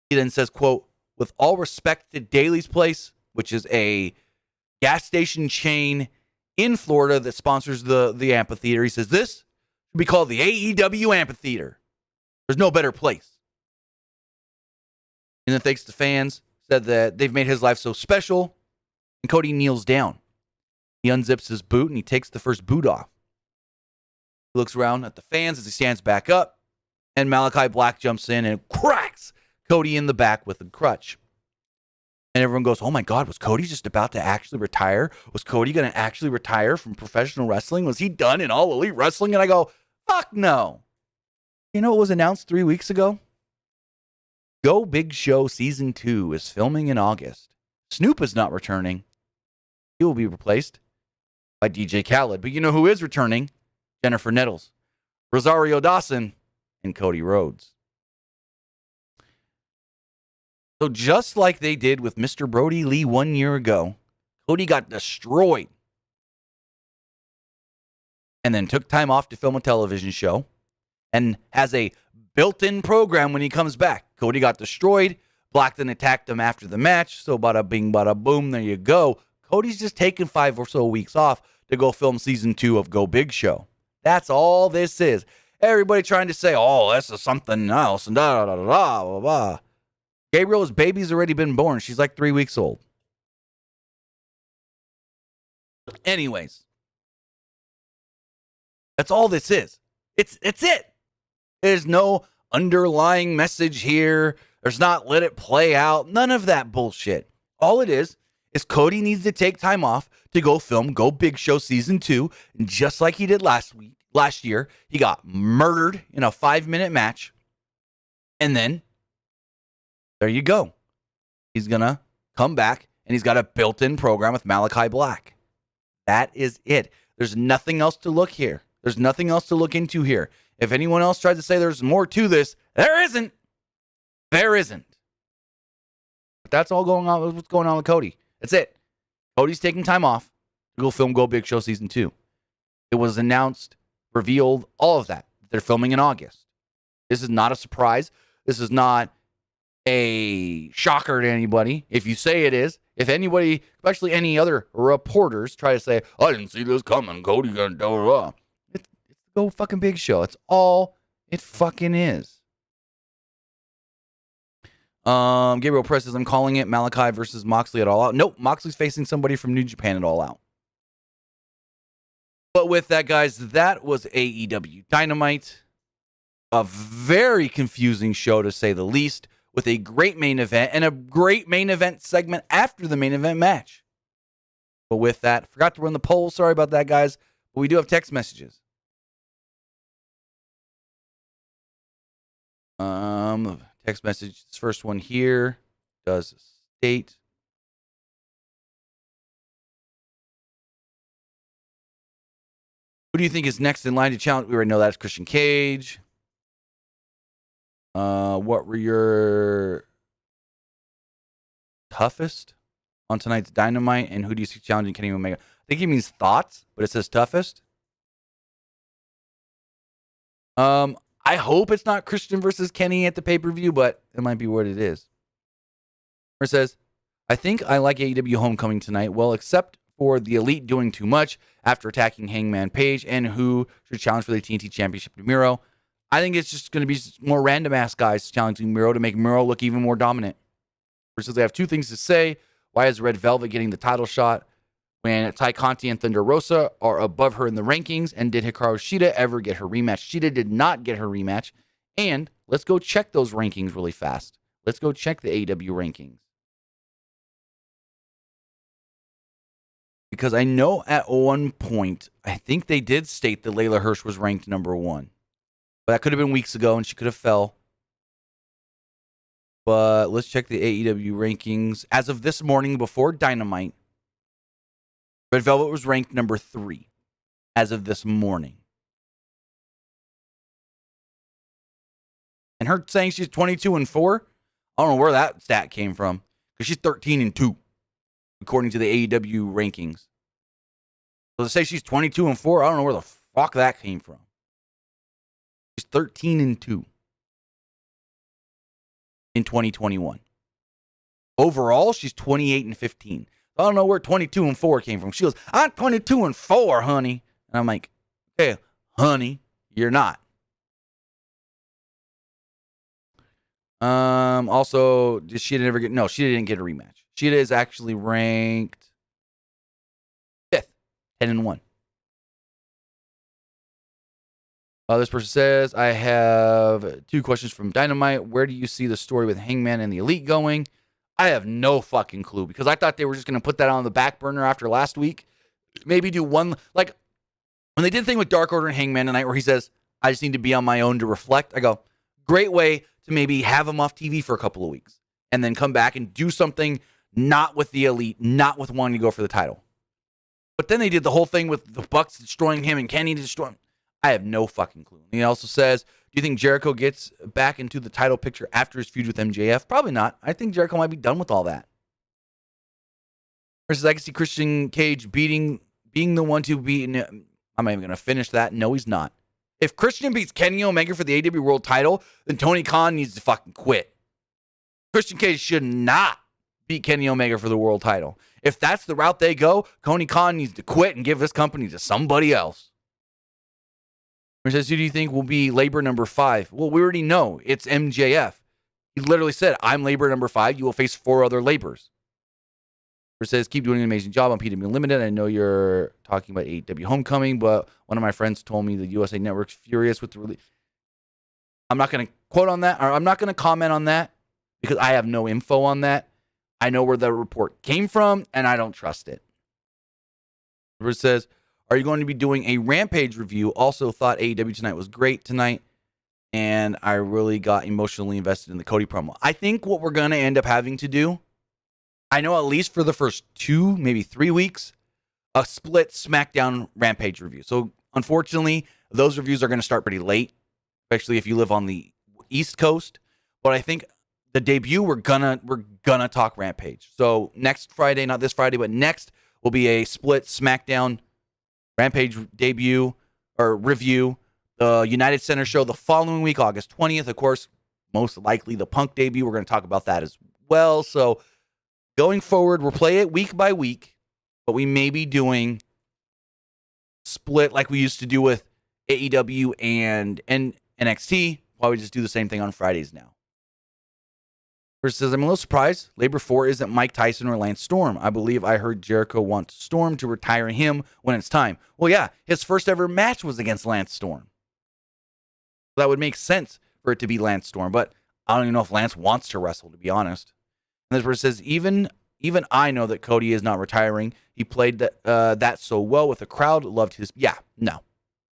He then says, quote, with all respect to Daly's Place, which is a gas station chain in Florida that sponsors the amphitheater. He says, this should be called the AEW Amphitheater. There's no better place. And then thanks to fans, said that they've made his life so special. And Cody kneels down. He unzips his boot and he takes the first boot off. He looks around at the fans as he stands back up. And Malachi Black jumps in and cracks Cody in the back with a crutch. And everyone goes, oh my God, was Cody just about to actually retire? Was Cody going to actually retire from professional wrestling? Was he done in All Elite Wrestling? And I go, fuck no. You know what was announced 3 weeks ago? Go Big Show Season 2 is filming in August. Snoop is not returning. He will be replaced by DJ Khaled. But you know who is returning? Jennifer Nettles, Rosario Dawson, and Cody Rhodes. So just like they did with Mr. Brody Lee 1 year ago, Cody got destroyed and then took time off to film a television show and has a built-in program when he comes back. Cody got destroyed. Black then attacked him after the match. So bada bing, bada boom, there you go. Cody's just taking 5 or so weeks off to go film season 2 of Go Big Show. That's all this is. Everybody trying to say, oh, this is something else, and da da da da blah blah. Gabriel's baby's already been born. She's like 3 weeks old. Anyways, that's all this is. It's it. There's no underlying message here. There's not let it play out. None of that bullshit. All it is Cody needs to take time off to go film Go Big Show Season 2. And just like he did last year, he got murdered in a 5-minute match. And then, there you go. He's going to come back, and he's got a built-in program with Malachi Black. That is it. There's nothing else to look here. There's nothing else to look into here. If anyone else tries to say there's more to this, there isn't. There isn't. But that's all going on. What's going on with Cody? That's it. Cody's taking time off to go film Go Big Show Season 2. It was announced, revealed, all of that. They're filming in August. This is not a surprise. This is not a shocker to anybody. If you say it is, if anybody, especially any other reporters, try to say, I didn't see this coming, Cody gonna do it. It's Go fucking Big Show. It's all it fucking is. Gabriel Press says, I'm calling it Malachi versus Moxley at All Out. Nope, Moxley's facing somebody from New Japan at All Out. But with that, guys, that was AEW Dynamite. a very confusing show, to say the least, with a great main event and a great main event segment after the main event match. But with that, forgot to run the poll. Sorry about that, guys. But we do have text messages. Text message. This first one here does state, who do you think is next in line to challenge? We already know that's Christian Cage. What were your toughest on tonight's Dynamite, and who do you see challenging Kenny Omega? I think he means thoughts, but it says toughest. I hope it's not Christian versus Kenny at the pay-per-view, but it might be what it is. It says, I think I like AEW Homecoming tonight, well, except for the Elite doing too much after attacking Hangman Page, and who should challenge for the TNT Championship to Miro. I think it's just going to be more random-ass guys challenging Miro to make Miro look even more dominant. Versus they have two things to say. Why is Red Velvet getting the title shot when Ty Conti and Thunder Rosa are above her in the rankings? And did Hikaru Shida ever get her rematch? Shida did not get her rematch. And let's go check those rankings really fast. Let's go check the AEW rankings. Because I know at one point, I think they did state that Layla Hirsch was ranked number 1. But that could have been weeks ago, and she could have fell. But let's check the AEW rankings. As of this morning, before Dynamite, Red Velvet was ranked number 3 as of this morning. And her saying she's 22-4, I don't know where that stat came from, because she's 13-2, according to the AEW rankings. So to say she's 22-4, I don't know where the fuck that came from. She's 13-2 in 2021. Overall, she's 28-15. I don't know where 22-4 came from. She goes, I'm 22-4, honey. And I'm like, hey, honey, you're not. Also, did she ever get? No, she didn't get a rematch. She is actually ranked 5th, 10-1. This person says, I have 2 questions from Dynamite. Where do you see the story with Hangman and the Elite going? I have no fucking clue, because I thought they were just going to put that on the back burner after last week. Maybe do one, like, when they did the thing with Dark Order and Hangman tonight where he says, I just need to be on my own to reflect. I go, great way to maybe have him off TV for a couple of weeks and then come back and do something not with the Elite, not with wanting to go for the title. But then they did the whole thing with the Bucks destroying him and Kenny destroying him. I have no fucking clue. He also says, do you think Jericho gets back into the title picture after his feud with MJF? Probably not. I think Jericho might be done with all that. Versus I can see Christian Cage being the one to beat. I'm not even going to finish that. No, he's not. If Christian beats Kenny Omega for the AEW World title, then Tony Khan needs to fucking quit. Christian Cage should not beat Kenny Omega for the world title. If that's the route they go, Tony Khan needs to quit and give this company to somebody else. Says, who do you think will be labor number 5? Well, we already know it's MJF. He literally said, I'm labor number 5. You will face 4 other labors. It says, keep doing an amazing job on PWU Limited. I know you're talking about AEW Homecoming, but one of my friends told me the USA Network's furious with the release. I'm not going to quote on that, or I'm not going to comment on that, because I have no info on that. I know where the report came from, and I don't trust it. It says, are you going to be doing a Rampage review? Also thought AEW tonight was great tonight, and I really got emotionally invested in the Cody promo. I think what we're going to end up having to do, I know at least for the first 2, maybe 3 weeks, a split SmackDown Rampage review. So unfortunately, those reviews are going to start pretty late, especially if you live on the East Coast. But I think the debut, we're gonna talk Rampage. So next Friday, not this Friday, but next will be a split SmackDown Rampage debut or review. The United Center show the following week, August 20th. Of course, most likely the Punk debut. We're going to talk about that as well. So going forward, we'll play it week by week, but we may be doing split like we used to do with AEW and NXT. Why we just do the same thing on Fridays now. First says, I'm a little surprised Labor 4 isn't Mike Tyson or Lance Storm. I believe I heard Jericho wants Storm to retire him when it's time. Well, yeah, his first ever match was against Lance Storm. That would make sense for it to be Lance Storm, but I don't even know if Lance wants to wrestle, to be honest. And this where it says, even I know that Cody is not retiring. He played that so well with the crowd. Loved his. Yeah, no,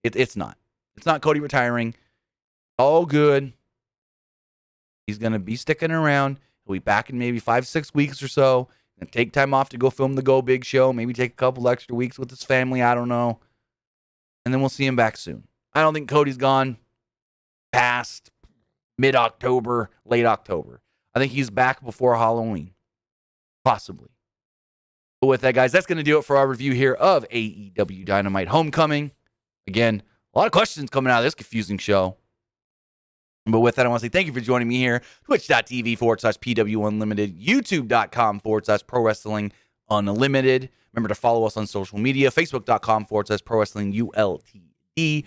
it's not. It's not Cody retiring. All good. He's going to be sticking around. He'll be back in maybe 5-6 weeks or so. And take time off to go film the Go Big show. Maybe take a couple extra weeks with his family. I don't know. And then we'll see him back soon. I don't think Cody's gone past mid-October, late October. I think he's back before Halloween. Possibly. But with that, guys, that's going to do it for our review here of AEW Dynamite Homecoming. Again, a lot of questions coming out of this confusing show. But with that, I want to say thank you for joining me here. Twitch.tv/PW Unlimited, YouTube.com/Pro Wrestling Unlimited. Remember to follow us on social media, Facebook.com/Pro Wrestling ULTD.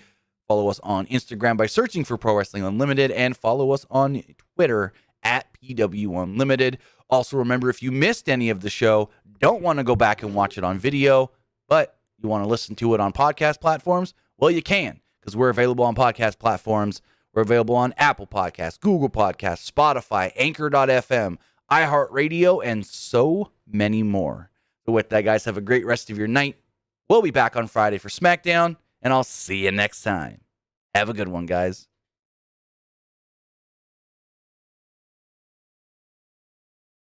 Follow us on Instagram by searching for Pro Wrestling Unlimited, and follow us on Twitter at PW Unlimited. Also, remember, if you missed any of the show, don't want to go back and watch it on video, but you want to listen to it on podcast platforms, well, you can, because we're available on podcast platforms. We're available on Apple Podcasts, Google Podcasts, Spotify, Anchor.fm, iHeartRadio, and so many more. So with that, guys, have a great rest of your night. We'll be back on Friday for SmackDown, and I'll see you next time. Have a good one, guys.